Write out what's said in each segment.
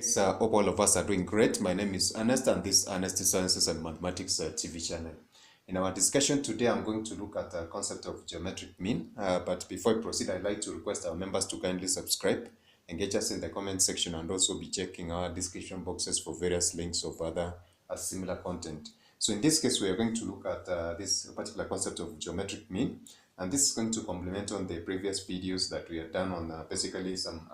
Hope all of us are doing great. My name is Ernest, and this is Ernest Sciences and Mathematics TV channel. In our discussion today, I'm going to look at the concept of geometric mean. But before I proceed, I'd like to request our members to kindly subscribe, engage us in the comment section, and also be checking our description boxes for various links of other similar content. So in this case, we are going to look at this particular concept of geometric mean. And this is going to complement on the previous videos that we have done on basically some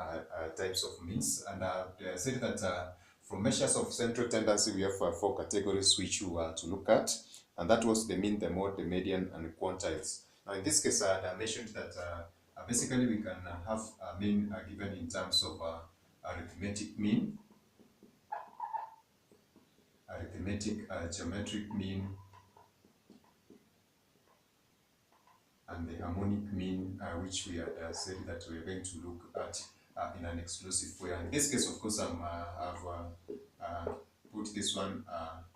types of means. And I said that from measures of central tendency, we have 4 categories which we are to look at. And that was the mean, the mode, the median, and the quantiles. Now, in this case, I mentioned that basically we can have a mean given in terms of arithmetic mean, geometric mean, and the harmonic mean, which we had said that we are going to look at in an exclusive way. And in this case, of course, I've put this one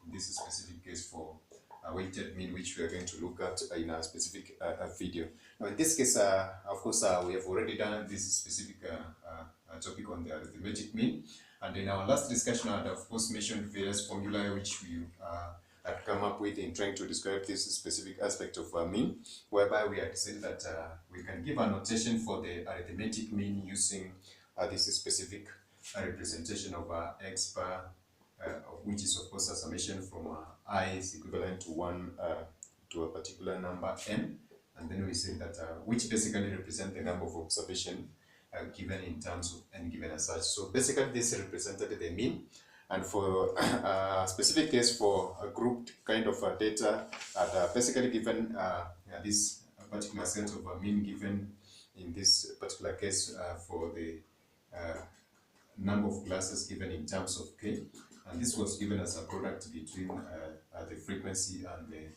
in this specific case for a weighted mean, which we are going to look at in a specific video. Now, in this case, of course, we have already done this specific topic on the arithmetic mean. And in our last discussion, I had, of course, mentioned various formulae which we had come up with in trying to describe this specific aspect of mean, whereby we had said that we can give a notation for the arithmetic mean using this specific representation of x bar, which is, of course, a summation from I is equivalent to 1 to a particular number n. And then we say that which basically represent the number of observation given in terms of n given as such. So basically this represented the mean. And for a specific case for a grouped kind of data, basically given this particular set of mean given in this particular case for the number of classes given in terms of k. And this was given as a product between the frequency and the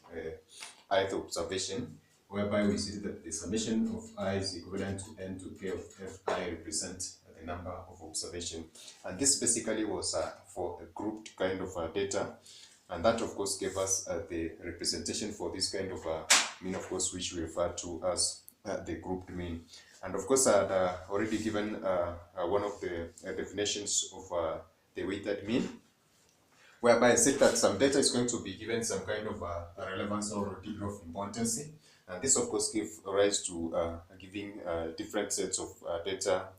ith observation, whereby we see that the summation of I is equivalent to n to k of fi represent the number of observation. And this basically was for a grouped kind of data. And that, of course, gave us the representation for this kind of mean, of course, which we refer to as the grouped mean. And of course, I had already given one of the definitions of the weighted mean, whereby I said that some data is going to be given some kind of relevance or degree of importance. And this, of course, gives rise to giving different sets of data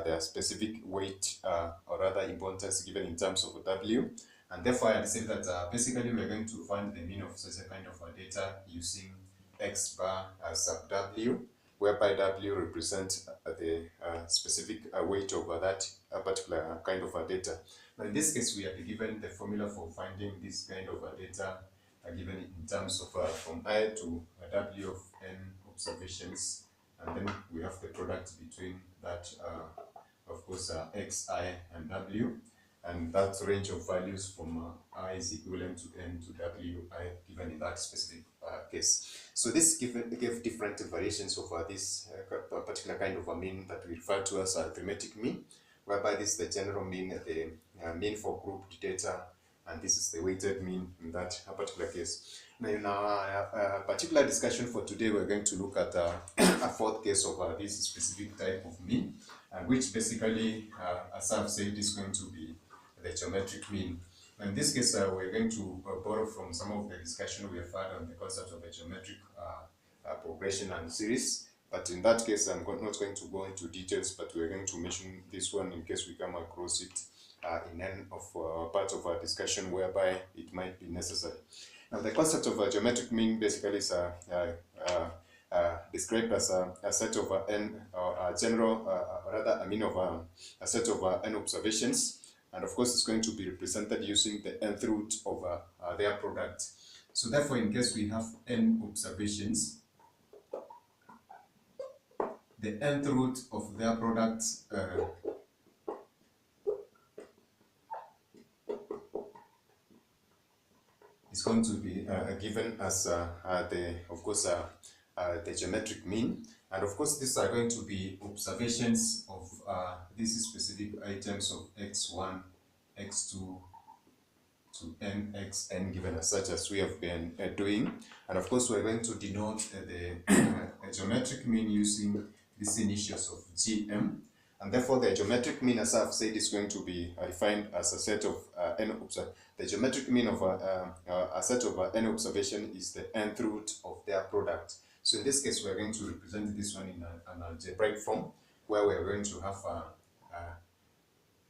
their specific weight or rather importance given in terms of W. And therefore, I said that basically we're going to find the mean of such a kind of data using x bar sub W, whereby W represents the specific weight of that particular kind of data. Now, in this case, we are given the formula for finding this kind of data given in terms of from I to W of n observations, and then we have the product between that, of course, xi and w, and that range of values from I is equivalent to n to wi given in that specific case. So this gave different variations of this particular kind of a mean that we refer to as arithmetic mean, whereby this is the general mean, the mean for grouped data, and this is the weighted mean in that particular case. Now, in our particular discussion for today, we're going to look at a fourth case of this specific type of mean, and which basically, as I've said, is going to be the geometric mean. In this case, we're going to borrow from some of the discussion we have had on the concept of a geometric progression and series. But in that case, I'm not going to go into details, but we're going to mention this one in case we come across it in any of parts of our discussion whereby it might be necessary. Now, the concept of a geometric mean basically is described as a set of n, or a general, rather a mean of a set of n observations. And of course, it's going to be represented using the nth root of their product. So therefore, in case we have n observations, the nth root of their product is going to be given as the geometric mean. And of course, these are going to be observations of these specific items of x1, x2 to nxn given as such as we have been doing. And of course, we're going to denote the geometric mean using these initials of gm. And therefore, the geometric mean, as I've said, is going to be defined as a set of the geometric mean of a set of n observation is the nth root of their product. So in this case, we're going to represent this one in an algebraic form, where we're going to have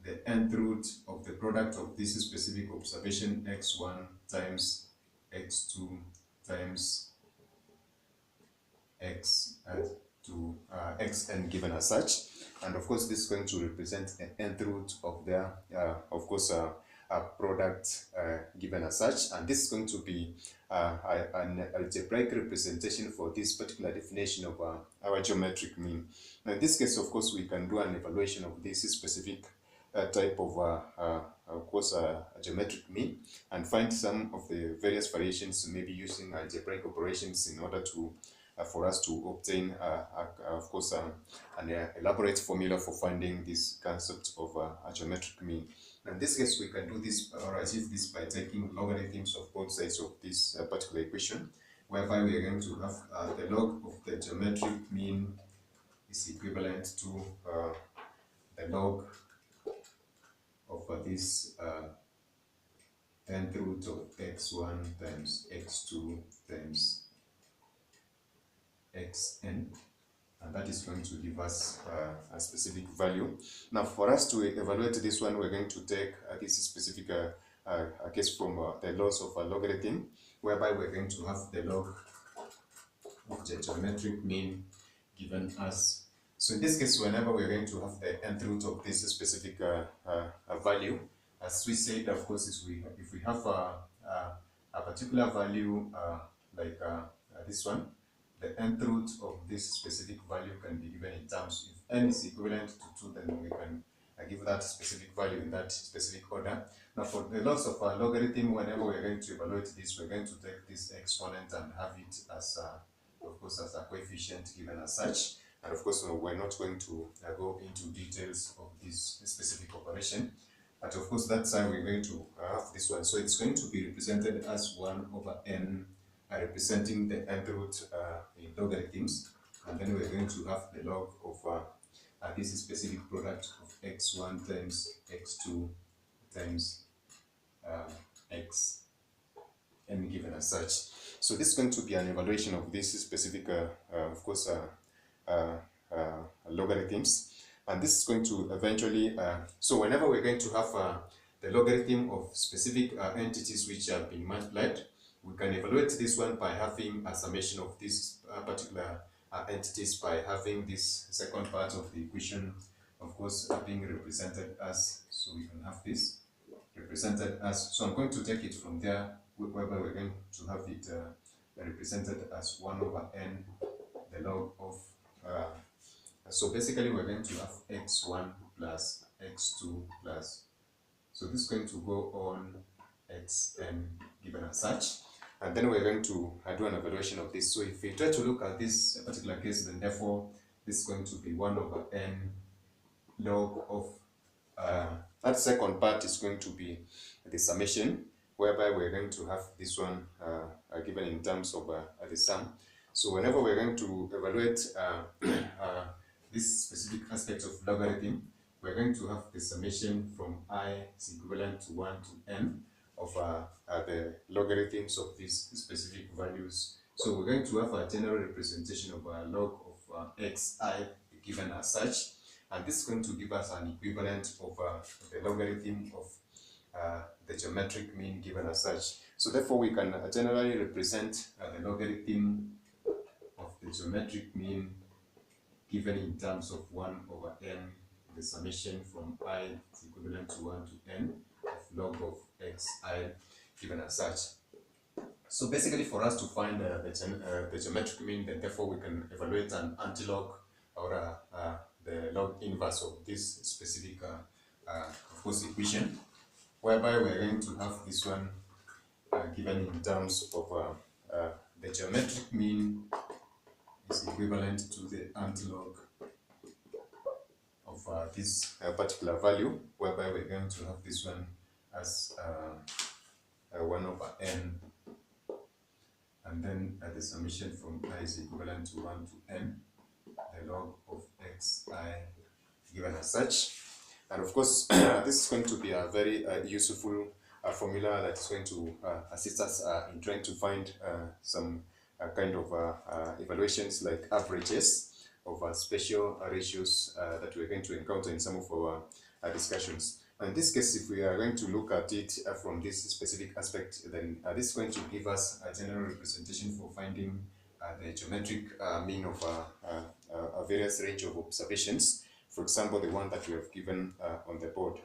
the nth root of the product of this specific observation x1 times x2 times x to xn given as such. And of course, this is going to represent the nth root of their, product given as such. And this is going to be an algebraic representation for this particular definition of our geometric mean. Now, in this case, of course, we can do an evaluation of this specific type of geometric mean and find some of the various variations, maybe using algebraic operations in order to for us to obtain, an elaborate formula for finding this concept of a geometric mean. In this case, we can do this or achieve this by taking logarithms of both sides of this particular equation, whereby we are going to have the log of the geometric mean is equivalent to the log of this nth root of x1 times x2 times xn, and that is going to give us a specific value. Now, for us to evaluate this one, we're going to take this specific case from the laws of a logarithm, whereby we're going to have the log of the geometric mean given as. So in this case, whenever we're going to have the nth root of this specific value, as we said, of course, if we have a particular value like this one, the nth root of this specific value can be given in terms. If n is equivalent to 2, then we can give that specific value in that specific order. Now, for the laws of a logarithm, whenever we're going to evaluate this, we're going to take this exponent and have it as, of course, as a coefficient given as such. And of course, we're not going to go into details of this specific operation. But of course, that's how we're going to have this one. So it's going to be represented as 1 over n, representing the nth root in logarithms. And then we're going to have the log of this specific product of x1 times x2 times xn given as such. So this is going to be an evaluation of this specific, logarithms. And this is going to eventually, so whenever we're going to have the logarithm of specific entities which have been multiplied, we can evaluate this one by having a summation of these particular entities by having this second part of the equation, of course, being represented as, so we can have this represented as, so I'm going to take it from there, whereby we're going to have it represented as 1 over n, the log of, so basically we're going to have x1 plus x2 plus, so this is going to go on xn given as such. And then we're going to do an evaluation of this. So if we try to look at this particular case, then therefore this is going to be 1 over n log of that second part is going to be the summation, whereby we're going to have this one given in terms of the sum. So whenever we're going to evaluate this specific aspect of logarithm, we're going to have the summation from I is equivalent to 1 to n of the logarithms of these specific values. So we're going to have a general representation of a log of xi given as such, and this is going to give us an equivalent of the logarithm of the geometric mean given as such. So therefore we can generally represent the logarithm of the geometric mean given in terms of 1 over n, the summation from I is equivalent to 1 to n of log of xi given as such. So basically, for us to find the geometric mean, then therefore we can evaluate an antilog or the log inverse of this specific of course equation, whereby we're going to have this one given in terms of the geometric mean is equivalent to the antilog of this particular value, whereby we're going to have this one as 1 over n, and then the summation from I is equivalent to 1 to n, the log of xi given as such. And of course, this is going to be a very useful formula that is going to assist us in trying to find some kind of evaluations like averages of special ratios that we're going to encounter in some of our discussions. In this case, if we are going to look at it from this specific aspect, then this is going to give us a general representation for finding the geometric mean of a various range of observations. For example, the one that we have given on the board.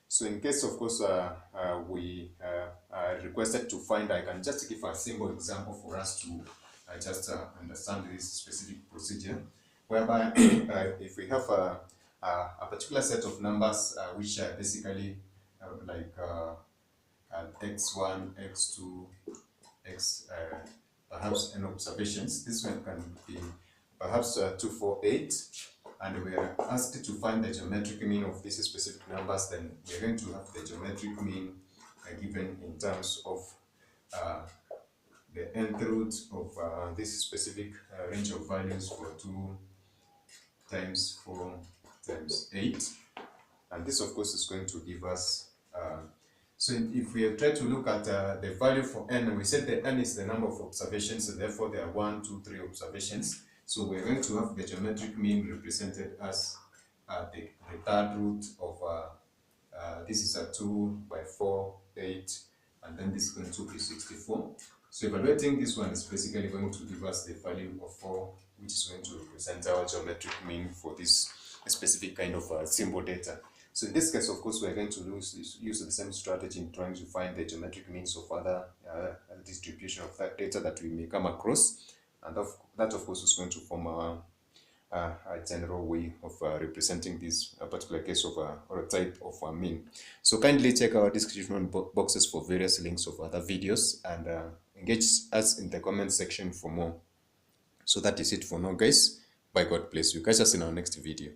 So in case, of course, we are requested to find, I can just give a simple example for us to just understand this specific procedure, whereby if we have a particular set of numbers which are basically like x1, x2, x perhaps n observations. This one can be perhaps 2, 4, 8, and we are asked to find the geometric mean of these specific numbers. Then we are going to have the geometric mean given in terms of the nth root of this specific range of values for 2 times 4 times 8, and this of course is going to give us so if we try to look at the value for n, we said that n is the number of observations, and therefore there are 1, 2, 3 observations. So we're going to have the geometric mean represented as the third root of this is a 2 by 4, 8, and then this is going to be 64. So evaluating this one is basically going to give us the value of 4, which is going to represent our geometric mean for this specific kind of symbol data. So in this case, of course, we're going to use the same strategy in trying to find the geometric means of other distribution of that data that we may come across, and that of course is going to form a general way of representing this particular case of or a type of mean. So kindly check our description boxes for various links of other videos, and engage us in the comment section for more. So that is it for now, guys. Bye, God bless you. Catch us in our next video.